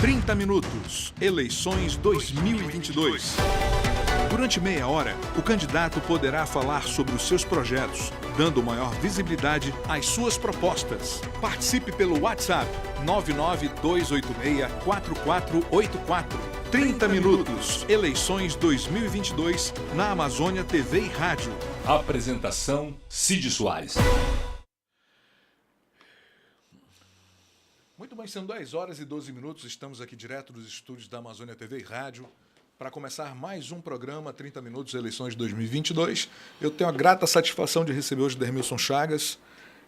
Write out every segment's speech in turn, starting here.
30 minutos. Eleições 2022. Durante meia hora, o candidato poderá falar sobre os seus projetos, dando maior visibilidade às suas propostas. Participe pelo WhatsApp 99286-4484. 30 minutos. Eleições 2022 na Amazônia TV e Rádio. Apresentação: Cid Soares. Muito bem, são 10 horas e 12 minutos. Estamos aqui direto dos estúdios da Amazônia TV e Rádio para começar mais um programa 30 Minutos Eleições 2022. Eu tenho a grata satisfação de receber hoje o Dermilson Chagas,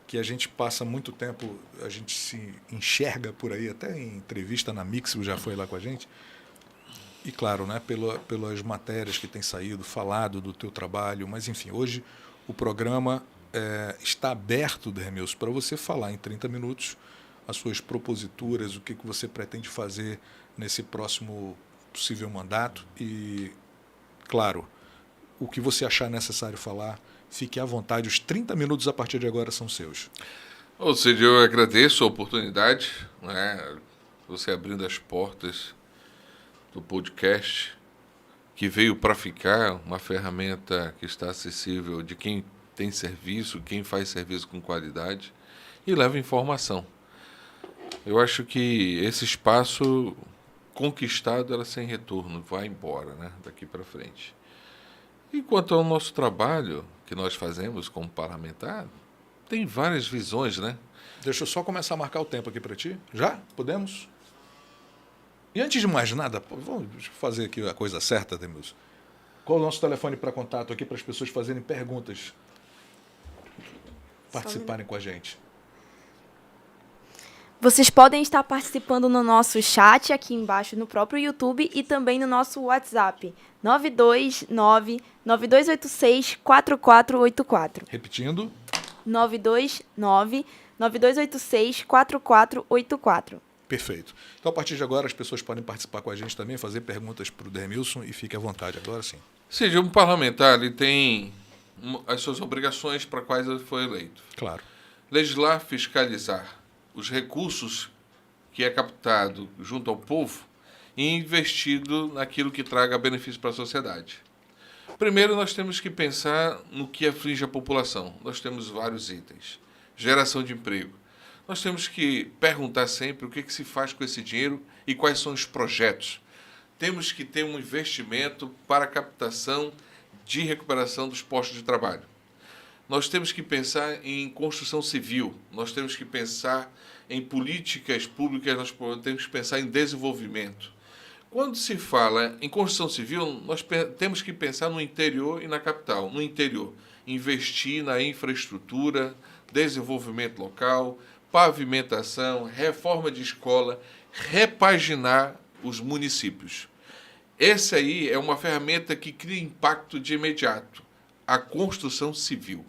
que a gente passa muito tempo, a gente se enxerga por aí, até em entrevista na Mix, já foi lá com a gente. E claro, né, pelas matérias que tem saído, falado do teu trabalho, mas enfim, hoje o programa está aberto, Dermilson, para você falar em 30 minutos as suas proposituras, o que você pretende fazer nesse próximo possível mandato e, claro, o que você achar necessário falar, fique à vontade. Os 30 minutos a partir de agora são seus. Ou seja, eu agradeço a oportunidade, né, você abrindo as portas do podcast, que veio para ficar, uma ferramenta que está acessível de quem tem serviço, quem faz serviço com qualidade e leva informação. Eu acho que esse espaço conquistado era sem retorno, vai embora, né, daqui para frente. E quanto ao nosso trabalho que nós fazemos como parlamentar, tem várias visões, né? Deixa eu só começar a marcar o tempo aqui para ti. Já? Podemos? E antes de mais nada, vamos fazer aqui a coisa certa, Demilson. Qual é o nosso telefone para contato aqui para as pessoas fazerem perguntas, participarem com a gente? Vocês podem estar participando no nosso chat aqui embaixo no próprio YouTube e também no nosso WhatsApp 929-9286-4484. Repetindo. 929-9286-4484. Perfeito. Então, a partir de agora, as pessoas podem participar com a gente também, fazer perguntas para o Dermilson e fique à vontade. Agora sim. Seja um parlamentar, ele tem as suas obrigações para quais ele foi eleito. Claro. Legislar, fiscalizar os recursos que é captado junto ao povo e investido naquilo que traga benefício para a sociedade. Primeiro, nós temos que pensar no que aflige a população. Nós temos vários itens. Geração de emprego. Nós temos que perguntar sempre o que se faz com esse dinheiro e quais são os projetos. Temos que ter um investimento para a captação de recuperação dos postos de trabalho. Nós temos que pensar em construção civil, nós temos que pensar em políticas públicas, nós temos que pensar em desenvolvimento. Quando se fala em construção civil, nós temos que pensar no interior e na capital. No interior, investir na infraestrutura, desenvolvimento local, pavimentação, reforma de escola, repaginar os municípios. Essa aí é uma ferramenta que cria impacto de imediato, a construção civil.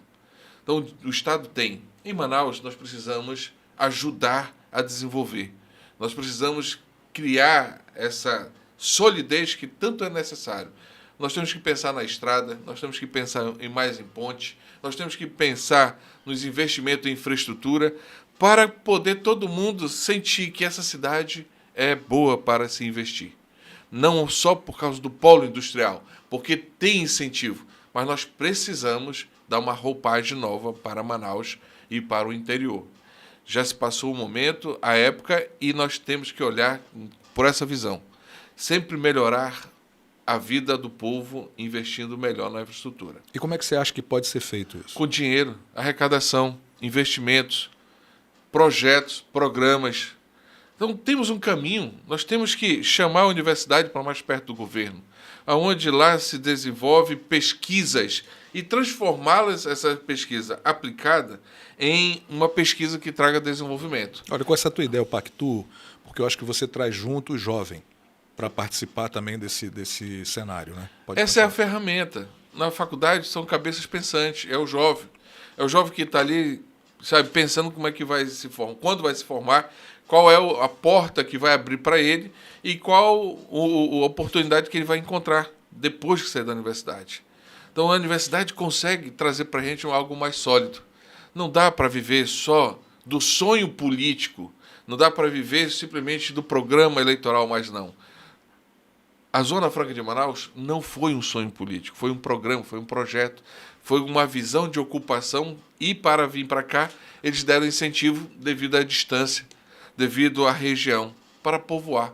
Então, o Estado tem. Em Manaus, nós precisamos ajudar a desenvolver. Nós precisamos criar essa solidez que tanto é necessário. Nós temos que pensar na estrada, nós temos que pensar em mais em ponte, nós temos que pensar nos investimentos em infraestrutura para poder todo mundo sentir que essa cidade é boa para se investir. Não só por causa do polo industrial, porque tem incentivo, mas nós precisamos dar uma roupagem nova para Manaus e para o interior. Já se passou o momento, a época, e nós temos que olhar por essa visão. Sempre melhorar a vida do povo investindo melhor na infraestrutura. E como é que você acha que pode ser feito isso? Com dinheiro, arrecadação, investimentos, projetos, programas. Então, temos um caminho. Nós temos que chamar a universidade para mais perto do governo, aonde lá se desenvolve pesquisas e transformá-las, essa pesquisa aplicada, em uma pesquisa que traga desenvolvimento. Olha, com essa tua ideia, eu pactuo, porque eu acho que você traz junto o jovem para participar também desse cenário, né? Essa é a ferramenta. Na faculdade são cabeças pensantes, é o jovem. É o jovem que está ali, sabe, pensando como é que vai se formar, quando vai se formar, qual é a porta que vai abrir para ele e qual a oportunidade que ele vai encontrar depois que sair da universidade. Então, a universidade consegue trazer para a gente algo mais sólido. Não dá para viver só do sonho político, Não dá para viver simplesmente do programa eleitoral, mas não. A Zona Franca de Manaus não foi um sonho político, foi um programa, foi um projeto, foi uma visão de ocupação e para vir para cá eles deram incentivo devido à distância, devido à região, para povoar.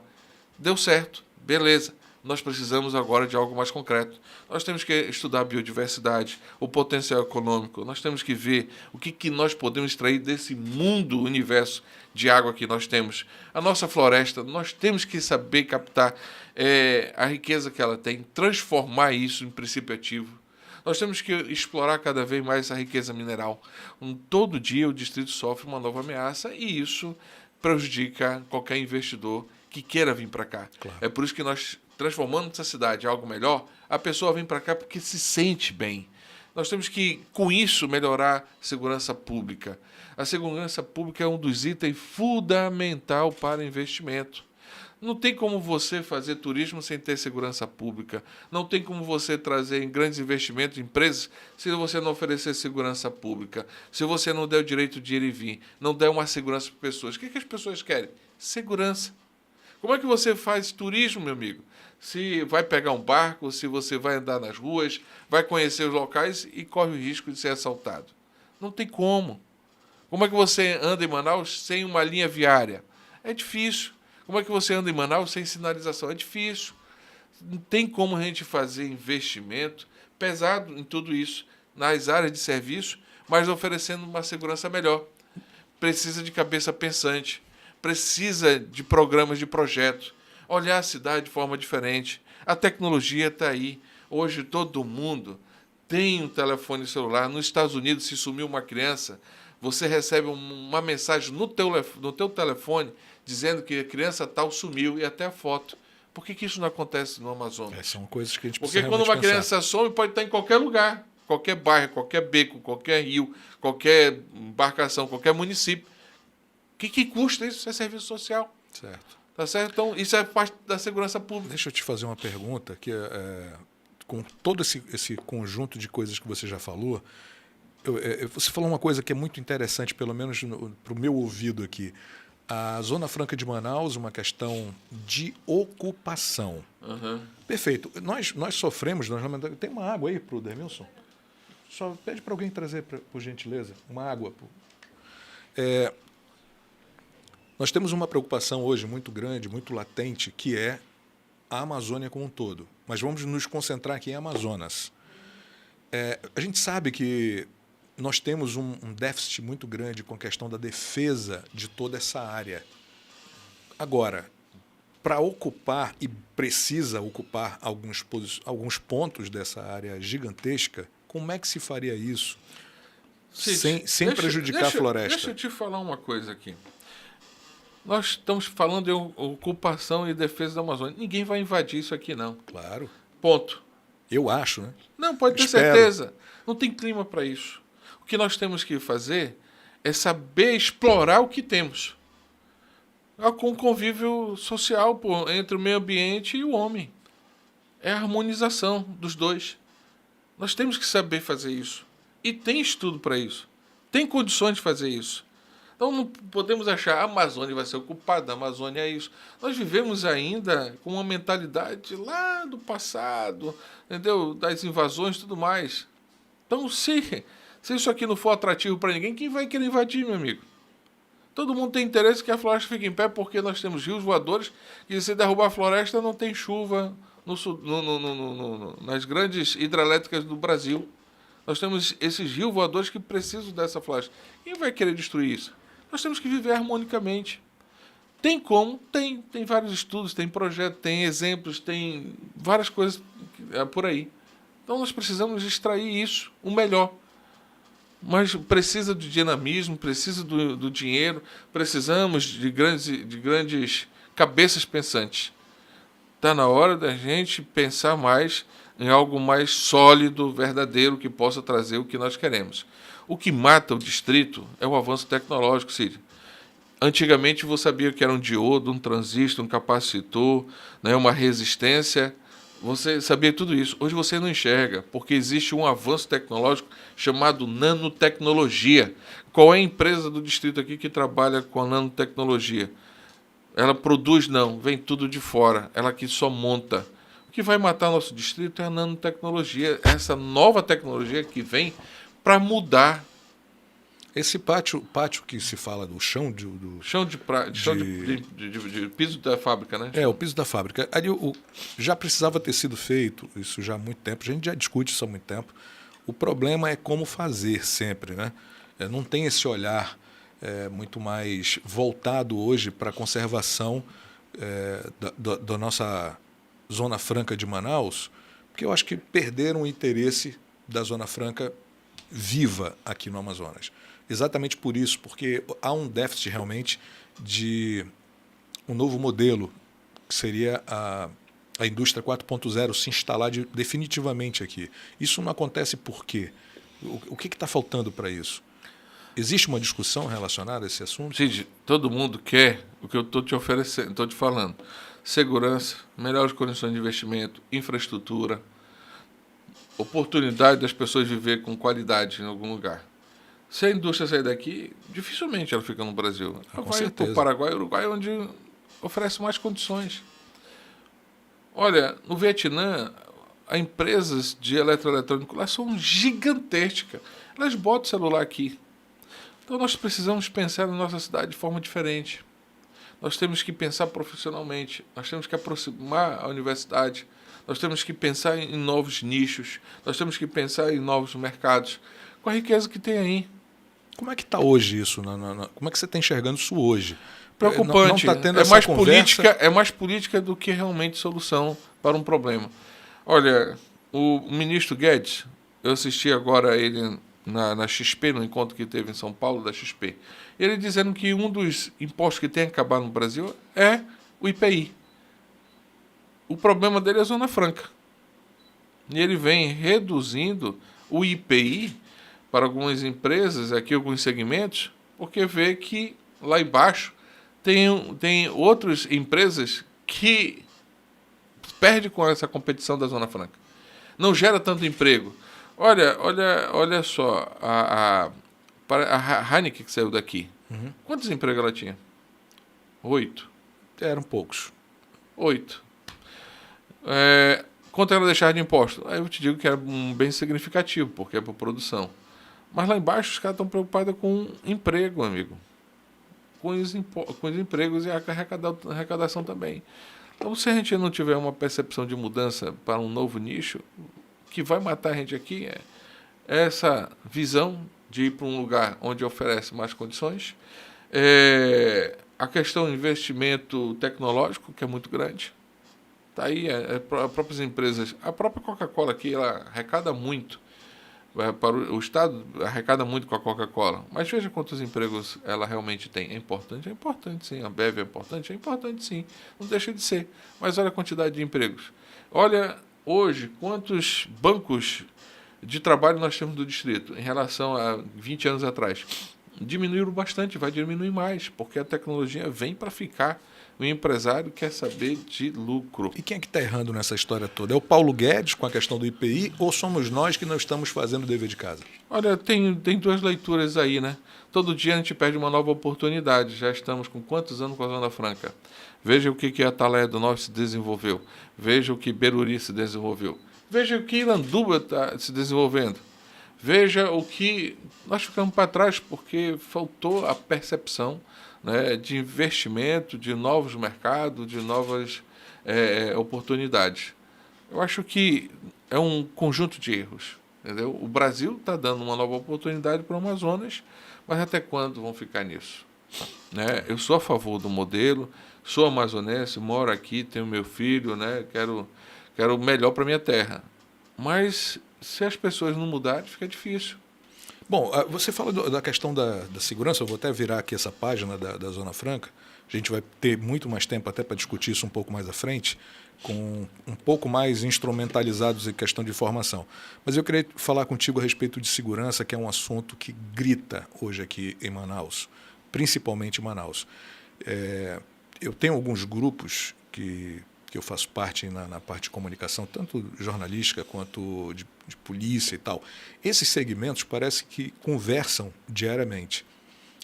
Deu certo, beleza. Nós precisamos agora de algo mais concreto. Nós temos que estudar a biodiversidade, o potencial econômico, nós temos que ver o que nós podemos extrair desse mundo, universo de água que nós temos. A nossa floresta, nós temos que saber captar a riqueza que ela tem, transformar isso em princípio ativo. Nós temos que explorar cada vez mais essa riqueza mineral. Todo dia o distrito sofre uma nova ameaça e isso prejudica qualquer investidor que queira vir para cá. Claro. É por isso que nós, transformando essa cidade em algo melhor, a pessoa vem para cá porque se sente bem. Nós temos que, com isso, melhorar a segurança pública. A segurança pública é um dos itens fundamental para investimento. Não tem como você fazer turismo sem ter segurança pública. Não tem como você trazer grandes investimentos em empresas se você não oferecer segurança pública. Se você não der o direito de ir e vir, não der uma segurança para as pessoas. O que as pessoas querem? Segurança. Como é que você faz turismo, meu amigo? Se vai pegar um barco, se você vai andar nas ruas, vai conhecer os locais e corre o risco de ser assaltado. Não tem como. Como é que você anda em Manaus sem uma linha viária? É difícil. Como é que você anda em Manaus sem sinalização? É difícil. Não tem como a gente fazer investimento pesado em tudo isso, nas áreas de serviço, mas oferecendo uma segurança melhor. Precisa de cabeça pensante. Precisa de programas, de projetos, olhar a cidade de forma diferente. A tecnologia está aí. Hoje todo mundo tem um telefone celular. Nos Estados Unidos, se sumiu uma criança, você recebe uma mensagem no teu telefone dizendo que a criança tal sumiu e até a foto. Por que isso não acontece no Amazonas? São coisas que a gente Porque precisa quando uma realmente pensar. criança some, pode estar em qualquer lugar, qualquer bairro, qualquer beco, qualquer rio, qualquer embarcação, qualquer município. O que custa isso? Isso é serviço social. Certo. Tá certo? Então, isso é parte da segurança pública. Deixa eu te fazer uma pergunta que com todo esse conjunto de coisas que você já falou, você falou uma coisa que é muito interessante, pelo menos para o meu ouvido aqui. A Zona Franca de Manaus, uma questão de ocupação. Uhum. Perfeito. Nós sofremos, tem uma água aí para o Dermilson? Só pede para alguém trazer, por gentileza, uma água. Nós temos uma preocupação hoje muito grande, muito latente, que é a Amazônia como um todo. Mas vamos nos concentrar aqui em Amazonas. A gente sabe que nós temos um déficit muito grande com a questão da defesa de toda essa área. Agora, para ocupar, e precisa ocupar alguns pontos dessa área gigantesca, como é que se faria isso sem prejudicar a floresta? Deixa eu te falar uma coisa aqui. Nós estamos falando de ocupação e defesa da Amazônia. Ninguém vai invadir isso aqui, não. Claro. Ponto. Eu acho, né? Não, pode ter certeza. Não tem clima para isso. O que nós temos que fazer é saber explorar o que temos. Com convívio social entre o meio ambiente e o homem. É a harmonização dos dois. Nós temos que saber fazer isso. E tem estudo para isso. Tem condições de fazer isso. Então não podemos achar a Amazônia vai ser ocupada, a Amazônia é isso. Nós vivemos ainda com uma mentalidade lá do passado, entendeu? Das invasões e tudo mais. Então, se isso aqui não for atrativo para ninguém, quem vai querer invadir, meu amigo? Todo mundo tem interesse que a floresta fique em pé, porque nós temos rios voadores, que se derrubar a floresta não tem chuva nas grandes hidrelétricas do Brasil. Nós temos esses rios voadores que precisam dessa floresta. Quem vai querer destruir isso? Nós temos que viver harmonicamente. Tem como? Tem vários estudos, tem projetos, tem exemplos, tem várias coisas por aí. Então nós precisamos extrair isso, o melhor. Mas precisa do dinamismo, precisa do dinheiro, precisamos de grandes cabeças pensantes. Está na hora da gente pensar mais em algo mais sólido, verdadeiro, que possa trazer o que nós queremos. O que mata o distrito é o avanço tecnológico, Cid. Antigamente você sabia que era um diodo, um transistor, um capacitor, né, uma resistência. Você sabia tudo isso. Hoje você não enxerga, porque existe um avanço tecnológico chamado nanotecnologia. Qual é a empresa do distrito aqui que trabalha com a nanotecnologia? Ela produz, não, vem tudo de fora. Ela aqui só monta. O que vai matar nosso distrito é a nanotecnologia, essa nova tecnologia que vem para mudar. Esse pátio que se fala do chão do Chão de piso da fábrica, né? o piso da fábrica. Ali já precisava ter sido feito, isso já há muito tempo, a gente já discute isso há muito tempo. O problema é como fazer sempre, né? Não tem esse olhar muito mais voltado hoje para a conservação da nossa Zona Franca de Manaus, porque eu acho que perderam o interesse da Zona Franca viva aqui no Amazonas. Exatamente por isso, porque há um déficit realmente de um novo modelo, que seria a indústria 4.0 se instalar definitivamente aqui. Isso não acontece por quê? O que está faltando para isso? Existe uma discussão relacionada a esse assunto? Cid, todo mundo quer o que eu estou te oferecendo, estou te falando. Segurança, melhores condições de investimento, infraestrutura, oportunidade das pessoas viver com qualidade em algum lugar. Se a indústria sair daqui, dificilmente ela fica no Brasil. Ela vai para o Paraguai e Uruguai, onde oferece mais condições. Olha, no Vietnã, as empresas de eletroeletrônico lá são gigantescas. Elas botam o celular aqui. Então nós precisamos pensar na nossa cidade de forma diferente. Nós temos que pensar profissionalmente. Nós temos que aproximar a universidade. Nós temos que pensar em novos nichos. Nós temos que pensar em novos mercados. Com a riqueza que tem aí. Como é que está hoje isso? Como é que você está enxergando isso hoje? Preocupante. Não tá tendo essa conversa? É mais política do que realmente solução para um problema. Olha, o ministro Guedes, eu assisti agora ele na XP, no encontro que teve em São Paulo, da XP. Ele dizendo que um dos impostos que tem que acabar no Brasil é o IPI. O problema dele é a Zona Franca. E ele vem reduzindo o IPI para algumas empresas, aqui alguns segmentos, porque vê que lá embaixo tem outras empresas que perdem com essa competição da Zona Franca. Não gera tanto emprego. Olha só, a Heineken que saiu daqui. Uhum. Quantos empregos ela tinha? 8. Eram poucos. 8. Quanto ela deixar de imposto? Aí eu te digo que é um bem significativo, porque é para produção. Mas lá embaixo os caras estão preocupados com emprego, amigo. Com os empregos e a arrecadação também. Então, se a gente não tiver uma percepção de mudança para um novo nicho, o que vai matar a gente aqui é essa visão de ir para um lugar onde oferece mais condições. A questão do investimento tecnológico, que é muito grande. Está aí, as próprias empresas. A própria Coca-Cola aqui, ela arrecada muito. Para o Estado, arrecada muito com a Coca-Cola. Mas veja quantos empregos ela realmente tem. É importante sim. A Bev é importante sim. Não deixa de ser. Mas olha a quantidade de empregos. Olha, hoje, quantos bancos de trabalho nós temos do distrito em relação a 20 anos atrás. Diminuíram bastante, vai diminuir mais, porque a tecnologia vem para ficar. O empresário quer saber de lucro. E quem é que está errando nessa história toda? É o Paulo Guedes com a questão do IPI ou somos nós que não estamos fazendo o dever de casa? Olha, tem duas leituras aí, né? Todo dia a gente perde uma nova oportunidade. Já estamos com quantos anos com a Zona Franca? Veja o que a Atalaia do Norte se desenvolveu. Veja o que Beruri se desenvolveu. Veja o que Iranduba está se desenvolvendo. Veja o que nós ficamos para trás porque faltou a percepção, né, de investimento, de novos mercados, de novas oportunidades. Eu acho que é um conjunto de erros. Entendeu? O Brasil está dando uma nova oportunidade para o Amazonas, mas até quando vão ficar nisso? Né? Eu sou a favor do modelo, sou amazonense, moro aqui, tenho meu filho, né? Quero o melhor para a minha terra. Mas se as pessoas não mudarem, fica difícil. Bom, você fala da questão da segurança, eu vou até virar aqui essa página da Zona Franca, a gente vai ter muito mais tempo até para discutir isso um pouco mais à frente, com um pouco mais instrumentalizados em questão de informação. Mas eu queria falar contigo a respeito de segurança, que é um assunto que grita hoje aqui em Manaus, principalmente em Manaus. Eu tenho alguns grupos que que eu faço parte na parte de comunicação, tanto jornalística quanto de polícia e tal, esses segmentos parece que conversam diariamente.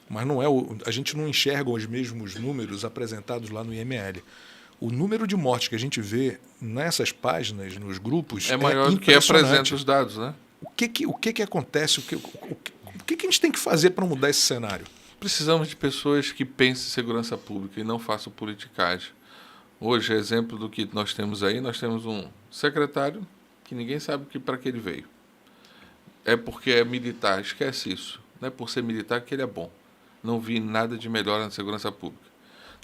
Mas não é a gente não enxerga os mesmos números apresentados lá no IML. O número de mortes que a gente vê nessas páginas, nos grupos, É maior do que apresenta os dados, né? O que acontece? O que a gente tem que fazer para mudar esse cenário? Precisamos de pessoas que pensem em segurança pública e não façam politicagem. Hoje, exemplo do que nós temos aí, nós temos um secretário que ninguém sabe para que ele veio. É porque é militar, esquece isso. Não é por ser militar que ele é bom. Não vi nada de melhor na segurança pública.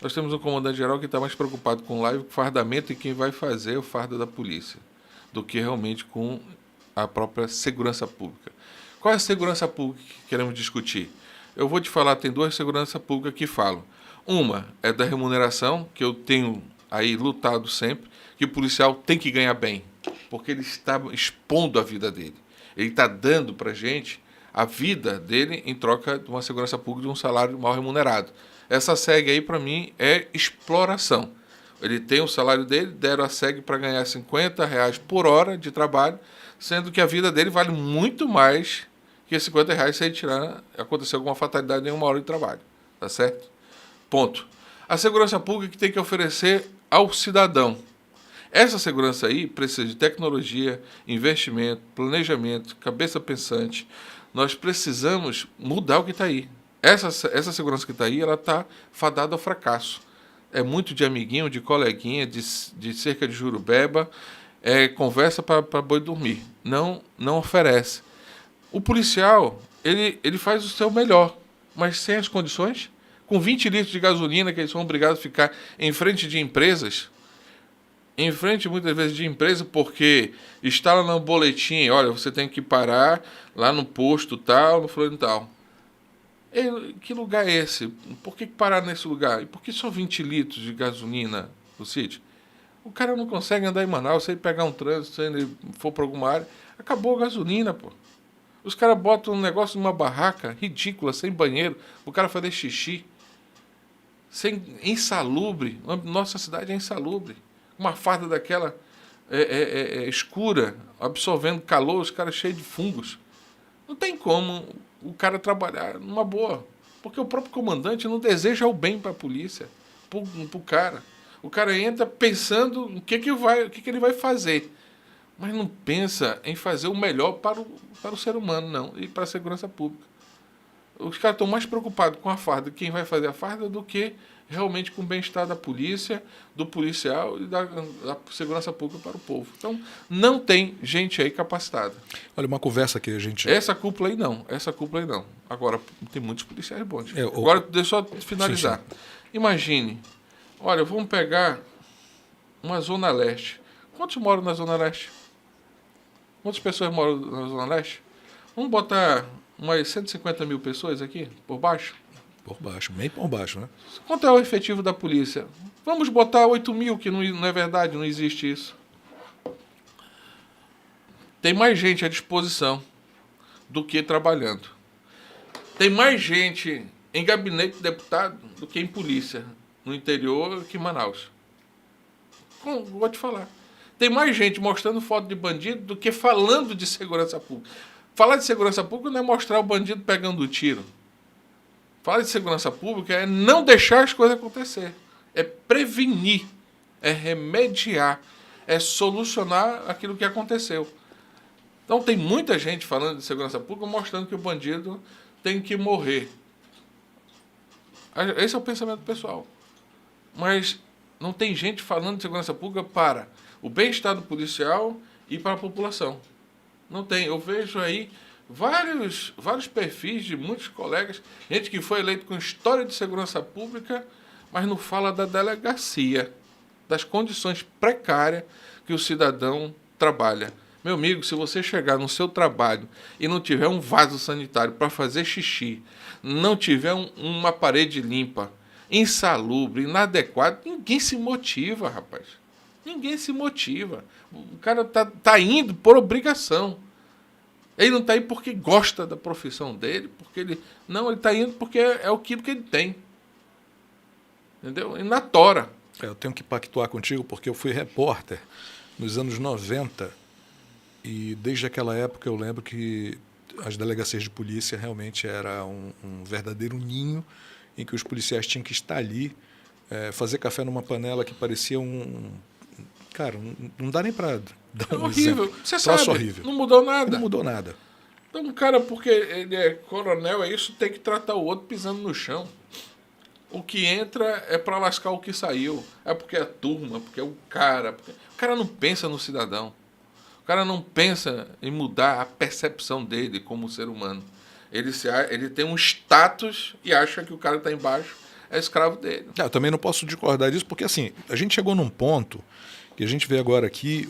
Nós temos um comandante-geral que está mais preocupado com live, com fardamento e quem vai fazer o fardo da polícia, do que realmente com a própria segurança pública. Qual é a segurança pública que queremos discutir? Eu vou te falar, tem duas seguranças públicas que falam. Uma é da remuneração, que eu tenho aí lutado sempre, que o policial tem que ganhar bem, porque ele está expondo a vida dele. Ele está dando para a gente a vida dele em troca de uma segurança pública, de um salário mal remunerado. Essa SEG aí, para mim, é exploração. Ele tem o salário dele, deram a SEG para ganhar R$50 por hora de trabalho, sendo que a vida dele vale muito mais que R$50 se ele acontecer alguma fatalidade em 1 hora de trabalho. Tá certo? Ponto. A segurança pública que tem que oferecer ao cidadão. Essa segurança aí precisa de tecnologia, investimento, planejamento, cabeça pensante. Nós precisamos mudar o que está aí. Essa segurança que está aí, ela está fadada ao fracasso. É muito de amiguinho, de coleguinha, de cerca de jurubeba, conversa para boi dormir. Não oferece. O policial, ele faz o seu melhor, mas sem as condições, com 20 litros de gasolina que eles são obrigados a ficar em frente de empresas, muitas vezes de empresa, porque está lá no boletim, olha, você tem que parar lá no posto tal, no fulano tal. Que lugar é esse? Por que parar nesse lugar? E por que só 20 litros de gasolina no sítio? O cara não consegue andar em Manaus, se ele pegar um trânsito, se ele for para alguma área, acabou a gasolina, pô. Os caras botam um negócio numa barraca ridícula, sem banheiro, o cara fazer xixi, insalubre. Nossa cidade é insalubre. Uma farda daquela escura, absorvendo calor, os caras cheios de fungos. Não tem como o cara trabalhar numa boa, porque o próprio comandante não deseja o bem para a polícia, para o cara. O cara entra pensando o que ele vai fazer, mas não pensa em fazer o melhor para o ser humano, não, e para a segurança pública. Os caras estão mais preocupados com a farda, quem vai fazer a farda, do que realmente com o bem-estar da polícia, do policial e da segurança pública para o povo. Então, não tem gente aí capacitada. Olha, uma conversa que a gente... Essa cúpula aí não. Agora, tem muitos policiais bons. Agora, deixa eu finalizar. Sim. Imagine, olha, vamos pegar uma Zona Leste. Quantos moram na Zona Leste? Quantas pessoas moram na Zona Leste? Vamos botar umas 150 mil pessoas aqui, por baixo? Por baixo, meio por baixo, né? Quanto é o efetivo da polícia? Vamos botar 8 mil, que não é verdade, não existe isso. Tem mais gente à disposição do que trabalhando. Tem mais gente em gabinete de deputado do que em polícia, no interior, que em Manaus. Vou te falar. Tem mais gente mostrando foto de bandido do que falando de segurança pública. Falar de segurança pública não é mostrar o bandido pegando o tiro. Falar de segurança pública é não deixar as coisas acontecer. É prevenir, é remediar, é solucionar aquilo que aconteceu. Então tem muita gente falando de segurança pública mostrando que o bandido tem que morrer. Esse é o pensamento pessoal. Mas não tem gente falando de segurança pública para o bem-estar do policial e para a população. Não tem. Eu vejo aí vários perfis de muitos colegas, gente que foi eleito com história de segurança pública, mas não fala da delegacia, das condições precárias que o cidadão trabalha. Meu amigo, se você chegar no seu trabalho e não tiver um vaso sanitário para fazer xixi, não tiver uma parede limpa, insalubre, inadequado, ninguém se motiva, rapaz. Ninguém se motiva. O cara tá indo por obrigação. Ele não está aí porque gosta da profissão dele, porque ele está indo porque é aquilo que ele tem. Entendeu? E na tora. Eu tenho que pactuar contigo porque eu fui repórter nos anos 90 e desde aquela época eu lembro que as delegacias de polícia realmente era um verdadeiro ninho em que os policiais tinham que estar ali, fazer café numa panela que parecia Cara, não dá nem para dar É um horrível. exemplo. Você Troço sabe, horrível. não mudou nada. Não mudou nada. Então, um cara, porque ele é coronel, é isso, tem que tratar o outro pisando no chão. O que entra é para lascar o que saiu. É porque é a turma, porque é o cara. O cara não pensa no cidadão. O cara não pensa em mudar a percepção dele como ser humano. Ele tem um status e acha que o cara está embaixo é escravo dele. Eu também não posso discordar disso, porque assim, a gente chegou num ponto que a gente vê agora aqui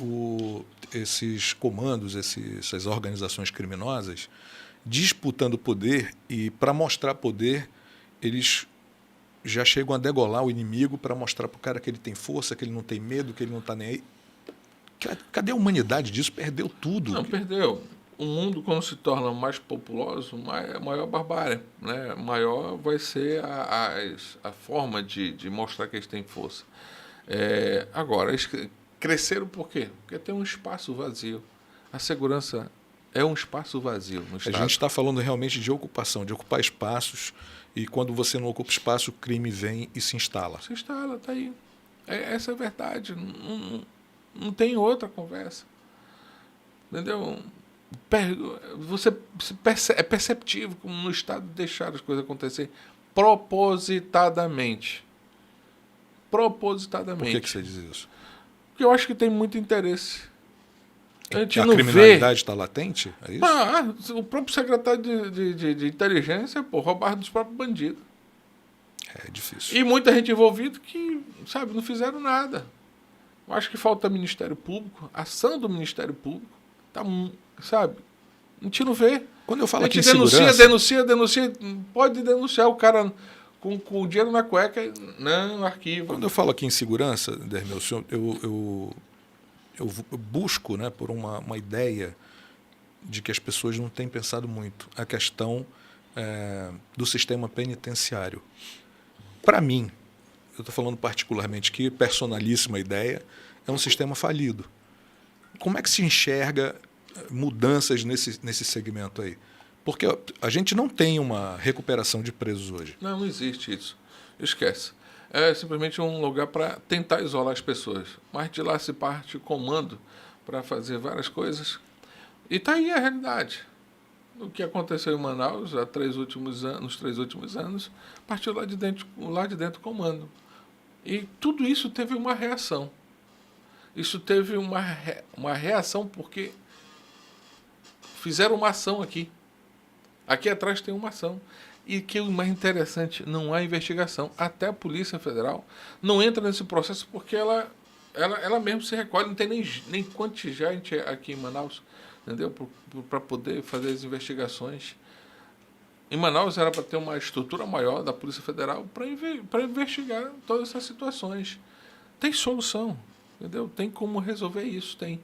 esses comandos, essas organizações criminosas disputando poder e para mostrar poder, eles já chegam a degolar o inimigo para mostrar para o cara que ele tem força, que ele não tem medo, que ele não está nem aí. Cadê a humanidade disso? Perdeu tudo. Não, perdeu. O mundo, quando se torna mais populoso, maior a barbárie. Né? Maior vai ser a forma de mostrar que eles têm força. Agora, eles cresceram por quê? Porque tem um espaço vazio. A segurança é um espaço vazio no Estado. A gente está falando realmente de ocupação, de ocupar espaços, e quando você não ocupa espaço, o crime vem e se instala. Se instala, está aí. Essa é a verdade. Não tem outra conversa. Entendeu? É perceptível como no Estado deixar as coisas acontecer propositadamente. Propositadamente. Por que você diz isso? Porque eu acho que tem muito interesse. A gente A não criminalidade está latente? É isso? o próprio secretário de inteligência, roubar dos próprios bandidos. É difícil. E muita gente envolvida que, sabe, não fizeram nada. Eu acho que falta Ministério Público, ação do Ministério Público. Sabe? A gente não vê. Quando eu falo a aqui gente em segurança... denuncia. Pode denunciar o cara com o dinheiro na cueca, não, arquivo. Quando eu falo aqui em segurança, Dermelson, eu busco, né, por uma ideia de que as pessoas não têm pensado muito a questão do sistema penitenciário. Para mim, eu estou falando particularmente que personalíssima ideia, é um sistema falido. Como é que se enxerga mudanças nesse segmento aí? Porque a gente não tem uma recuperação de presos hoje. Não existe isso. Esquece. É simplesmente um lugar para tentar isolar as pessoas. Mas de lá se parte comando para fazer várias coisas. E está aí a realidade. O que aconteceu em Manaus nos 3 últimos anos, partiu lá de dentro o comando. E tudo isso teve uma reação. Isso teve uma reação porque fizeram uma ação aqui. Aqui atrás tem uma ação. E que o mais interessante, não há investigação. Até a Polícia Federal não entra nesse processo porque ela mesmo se recolhe, não tem nem contingente aqui em Manaus, entendeu? Para poder fazer as investigações. Em Manaus era para ter uma estrutura maior da Polícia Federal para investigar todas essas situações. Tem solução, entendeu? Tem como resolver isso, tem.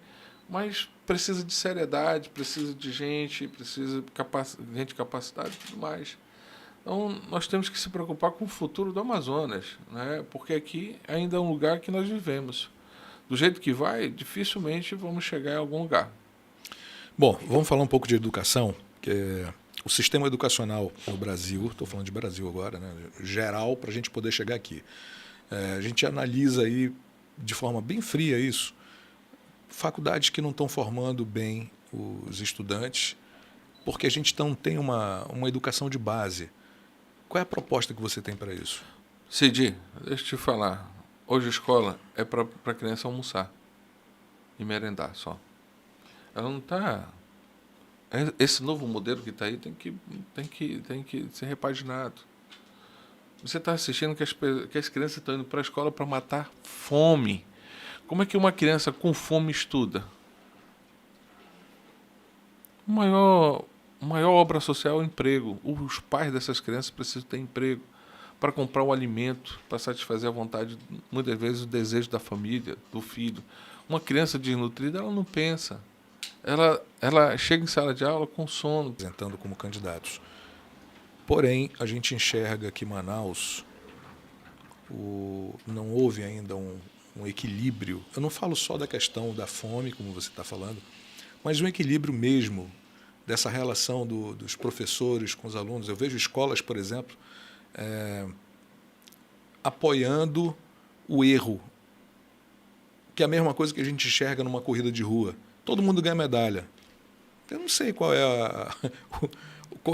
Mas precisa de seriedade, precisa de gente, precisa de gente capacitada e tudo mais. Então, nós temos que se preocupar com o futuro do Amazonas, né? Porque aqui ainda é um lugar que nós vivemos. Do jeito que vai, dificilmente vamos chegar em algum lugar. Bom, vamos falar um pouco de educação, que o sistema educacional no Brasil, estou falando de Brasil agora, né? Geral, para a gente poder chegar aqui. A gente analisa aí de forma bem fria isso. Faculdades que não estão formando bem os estudantes, porque a gente não tem uma educação de base. Qual é a proposta que você tem para isso? Cidi, deixa eu te falar. Hoje a escola é para a criança almoçar e merendar só. Ela não está... Esse novo modelo que está aí tem que ser repaginado. Você está assistindo que as crianças estão indo para a escola para matar fome. Como é que uma criança com fome estuda? A maior obra social é o emprego. Os pais dessas crianças precisam ter emprego para comprar o alimento, para satisfazer a vontade, muitas vezes, o desejo da família, do filho. Uma criança desnutrida, ela não pensa. Ela chega em sala de aula com sono. Apresentando como candidatos. Porém, a gente enxerga que Manaus não houve ainda um equilíbrio. Eu não falo só da questão da fome, como você está falando, mas um equilíbrio mesmo dessa relação dos professores com os alunos. Eu vejo escolas, por exemplo, apoiando o erro, que é a mesma coisa que a gente enxerga numa corrida de rua. Todo mundo ganha medalha. Eu não sei qual é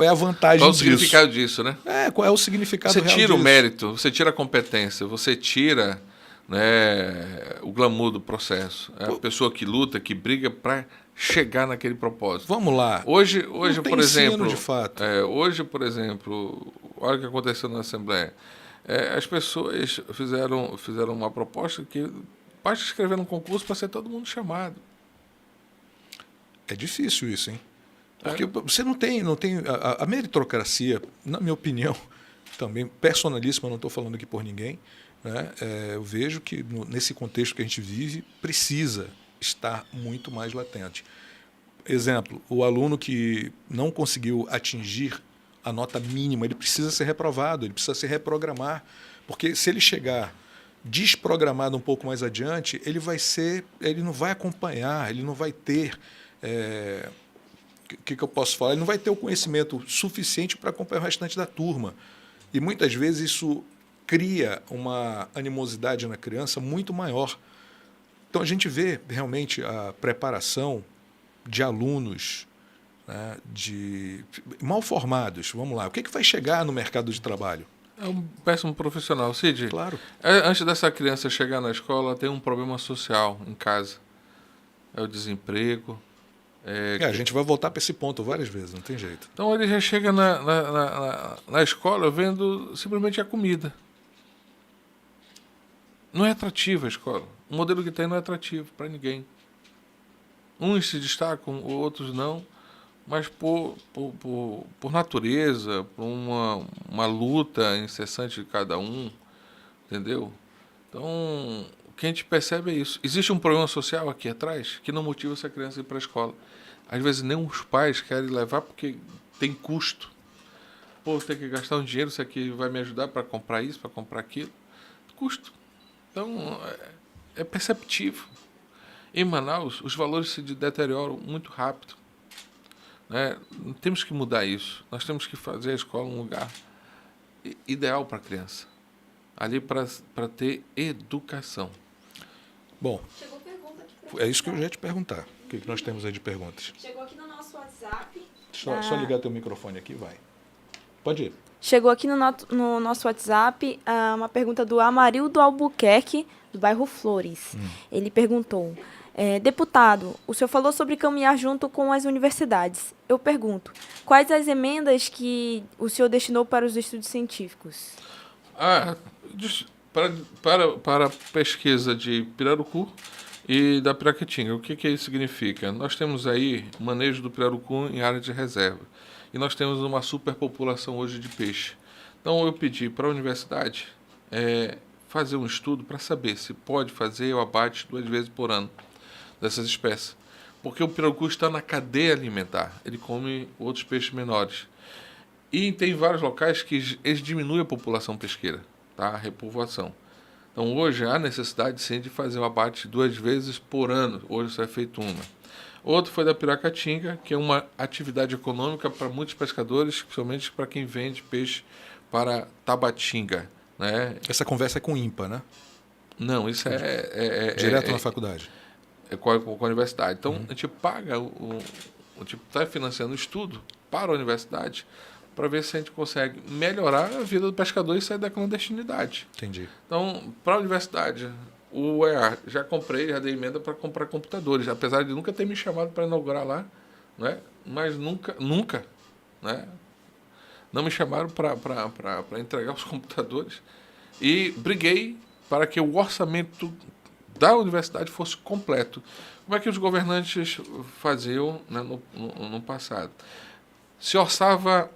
a vantagem Qual o disso. significado disso, né? Qual é o significado Você real tira o disso? mérito, você tira a competência, você tira, né, o glamour do processo. É a pessoa que luta, que briga para chegar naquele propósito. Vamos lá. Hoje Não tem por exemplo, ensino, de fato. Hoje, por exemplo, olha o que aconteceu na Assembleia. As pessoas fizeram uma proposta que basta escrever um concurso para ser todo mundo chamado. É difícil isso, hein? Porque você não tem a meritocracia, na minha opinião, também personalíssima, não estou falando aqui por ninguém, né? Eu vejo que nesse contexto que a gente vive precisa estar muito mais latente. Exemplo, o aluno que não conseguiu atingir a nota mínima, ele precisa ser reprovado, ele precisa se reprogramar, porque se ele chegar desprogramado um pouco mais adiante, ele não vai acompanhar, ele não vai ter, que eu posso falar? Ele não vai ter o conhecimento suficiente para acompanhar o restante da turma. E muitas vezes isso cria uma animosidade na criança muito maior. Então a gente vê realmente a preparação de alunos, né, mal formados. Vamos lá, o que vai chegar no mercado de trabalho? É um péssimo profissional. Cid, Claro. Antes dessa criança chegar na escola, tem um problema social em casa. É o desemprego. A gente vai voltar para esse ponto várias vezes, não tem jeito. Então ele já chega na escola vendo simplesmente a comida. Não é atrativa a escola. O modelo que tem não é atrativo para ninguém. Uns se destacam, outros não, mas por natureza, por uma luta incessante de cada um, entendeu? Então, o que a gente percebe é isso. Existe um problema social aqui atrás que não motiva essa criança a ir para a escola. Às vezes nem os pais querem levar porque tem custo. Pô, tem que gastar um dinheiro, isso aqui vai me ajudar para comprar isso, para comprar aquilo. Custo. Então, é perceptível. Em Manaus, os valores se deterioram muito rápido. Né? Temos que mudar isso. Nós temos que fazer a escola um lugar ideal para a criança. Ali para ter educação. Bom, Chegou pergunta aqui é isso que eu já ia te perguntar. O que nós temos aí de perguntas? Chegou aqui no nosso WhatsApp. Só ligar teu microfone aqui, vai. Pode ir. Chegou aqui no nosso WhatsApp uma pergunta do Amarildo Albuquerque, do bairro Flores. Ele perguntou: deputado, o senhor falou sobre caminhar junto com as universidades. Eu pergunto, quais as emendas que o senhor destinou para os estudos científicos? Para a pesquisa de Pirarucu e da Piraquetinga. O que isso significa? Nós temos aí manejo do pirarucu em área de reserva. E nós temos uma superpopulação hoje de peixe. Então eu pedi para a universidade fazer um estudo para saber se pode fazer o abate 2 vezes por ano dessas espécies. Porque o pirarucu está na cadeia alimentar. Ele come outros peixes menores. E tem vários locais que eles diminuem a população pesqueira, tá? A repovoação. Então hoje há necessidade sim de fazer o abate 2 vezes por ano. Hoje só é feito uma. Outro foi da Piracatinga, que é uma atividade econômica para muitos pescadores, principalmente para quem vende peixe para Tabatinga. Né? Essa conversa é com o INPA, né? Não, isso direto na faculdade. Com a universidade. Então, a gente paga, a gente está financiando o estudo para a universidade para ver se a gente consegue melhorar a vida do pescador e sair da clandestinidade. Entendi. Então, para a universidade, o UEA, já dei emenda para comprar computadores, apesar de nunca ter me chamado para inaugurar lá, né? Mas nunca, né? Não me chamaram para entregar os computadores. E briguei para que o orçamento da universidade fosse completo. Como é que os governantes faziam, né, no passado? Se orçava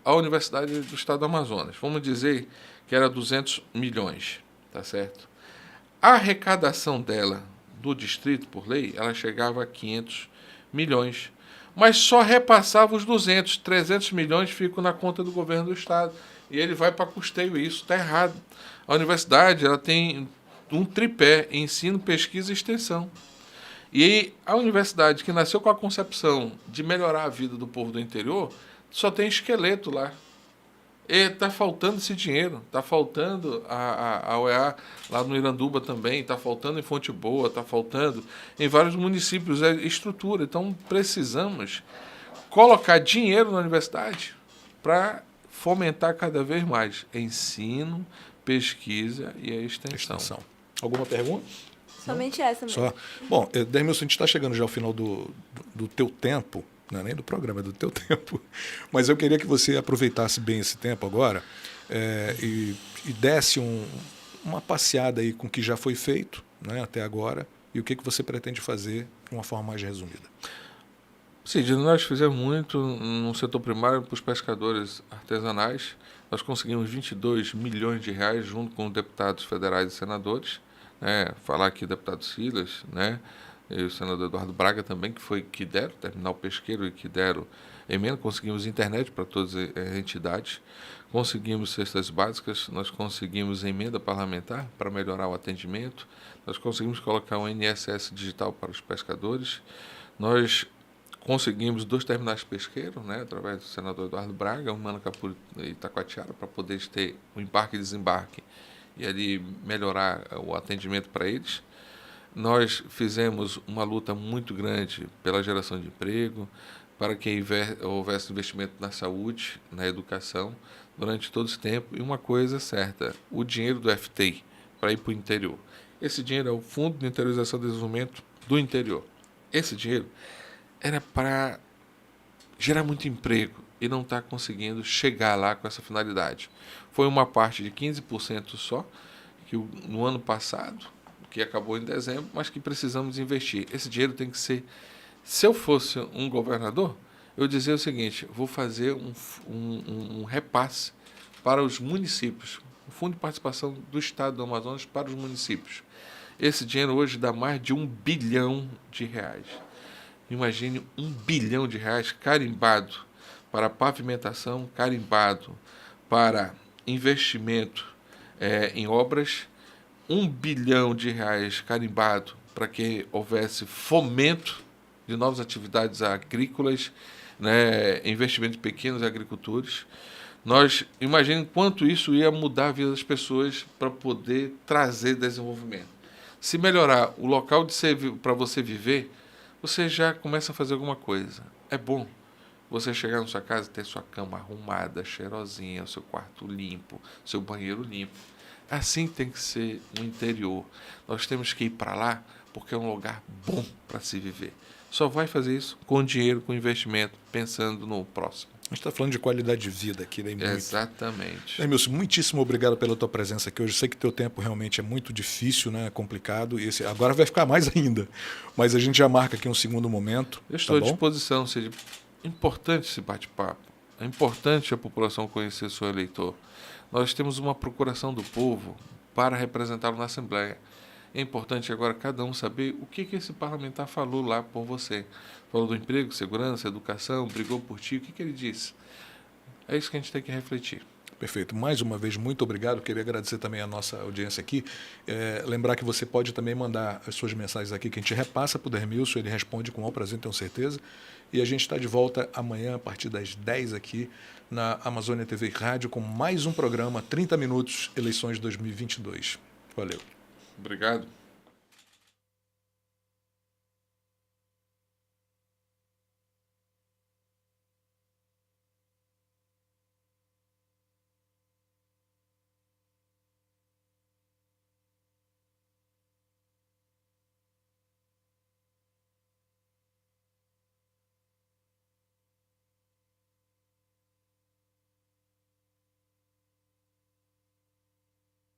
a Universidade do Estado do Amazonas, vamos dizer que era 200 milhões, tá certo? A arrecadação dela, do distrito, por lei, ela chegava a 500 milhões, mas só repassava os 200, 300 milhões ficam na conta do governo do Estado. e ele vai para custeio. Isso está errado. A universidade ela tem um tripé: ensino, pesquisa e extensão. E a universidade que nasceu com a concepção de melhorar a vida do povo do interior só tem esqueleto lá. E está faltando esse dinheiro, está faltando a UEA lá no Iranduba também, está faltando em Fonte Boa, está faltando em vários municípios, é estrutura. Então precisamos colocar dinheiro na universidade para fomentar cada vez mais ensino, pesquisa e a extensão. Alguma pergunta? Somente essa mesmo. Só. Bom, Dermilson, a gente está chegando já ao final do teu tempo, não é nem do programa, é do teu tempo, mas eu queria que você aproveitasse bem esse tempo agora e desse uma passeada aí com o que já foi feito, né, até agora, e o que você pretende fazer de uma forma mais resumida. Sim, nós fizemos muito no setor primário para os pescadores artesanais. Nós conseguimos 22 milhões de reais junto com deputados federais e senadores. Falar aqui deputado Silas, e o senador Eduardo Braga também, que deram terminal pesqueiro e que deram emenda. Conseguimos internet para todas as entidades, conseguimos cestas básicas, nós conseguimos emenda parlamentar para melhorar o atendimento, nós conseguimos colocar um INSS digital para os pescadores, nós conseguimos 2 terminais pesqueiros, através do senador Eduardo Braga, um Manacapuru e Itacoatiara, para poder ter o embarque e desembarque e ali melhorar o atendimento para eles. Nós fizemos uma luta muito grande pela geração de emprego, para que houvesse investimento na saúde, na educação, durante todo esse tempo. E uma coisa é certa: o dinheiro do FTI para ir para o interior. Esse dinheiro é o Fundo de Interiorização e Desenvolvimento do Interior. Esse dinheiro era para gerar muito emprego e não está conseguindo chegar lá com essa finalidade. Foi uma parte de 15% só, que no ano passado, que acabou em dezembro, mas que precisamos investir. Esse dinheiro tem que ser... Se eu fosse um governador, eu dizia o seguinte: vou fazer um repasse para os municípios, o Fundo de Participação do Estado do Amazonas para os municípios. Esse dinheiro hoje dá mais de R$1 bilhão. Imagine R$1 bilhão carimbado para pavimentação, carimbado para investimento em obras, R$1 bilhão carimbado para que houvesse fomento de novas atividades agrícolas, investimento de pequenos agricultores. Nós imaginemos quanto isso ia mudar a vida das pessoas para poder trazer desenvolvimento. Se melhorar o local para você viver, você já começa a fazer alguma coisa. É bom você chegar na sua casa e ter sua cama arrumada, cheirosinha, o seu quarto limpo, seu banheiro limpo. Assim tem que ser no interior. Nós temos que ir para lá porque é um lugar bom para se viver. Só vai fazer isso com dinheiro, com investimento, pensando no próximo. A gente está falando de qualidade de vida aqui, né? Exatamente. Dermilson, muitíssimo obrigado pela tua presença aqui hoje. Eu sei que teu tempo realmente é muito difícil, né? Complicado. E agora vai ficar mais ainda. Mas a gente já marca aqui um segundo momento. Eu estou à disposição. É importante esse bate-papo. É importante a população conhecer seu eleitor. Nós temos uma procuração do povo para representá-lo na Assembleia. É importante agora cada um saber o que esse parlamentar falou lá por você. Falou do emprego, segurança, educação, brigou por ti. O que ele disse? É isso que a gente tem que refletir. Perfeito. Mais uma vez, muito obrigado. Queria agradecer também a nossa audiência aqui. Lembrar que você pode também mandar as suas mensagens aqui, que a gente repassa para o Dermilson, ele responde com o maior prazer, tenho certeza. E a gente está de volta amanhã, a partir das 10 aqui, na Amazônia TV e Rádio, com mais um programa, 30 Minutos, Eleições 2022. Valeu. Obrigado.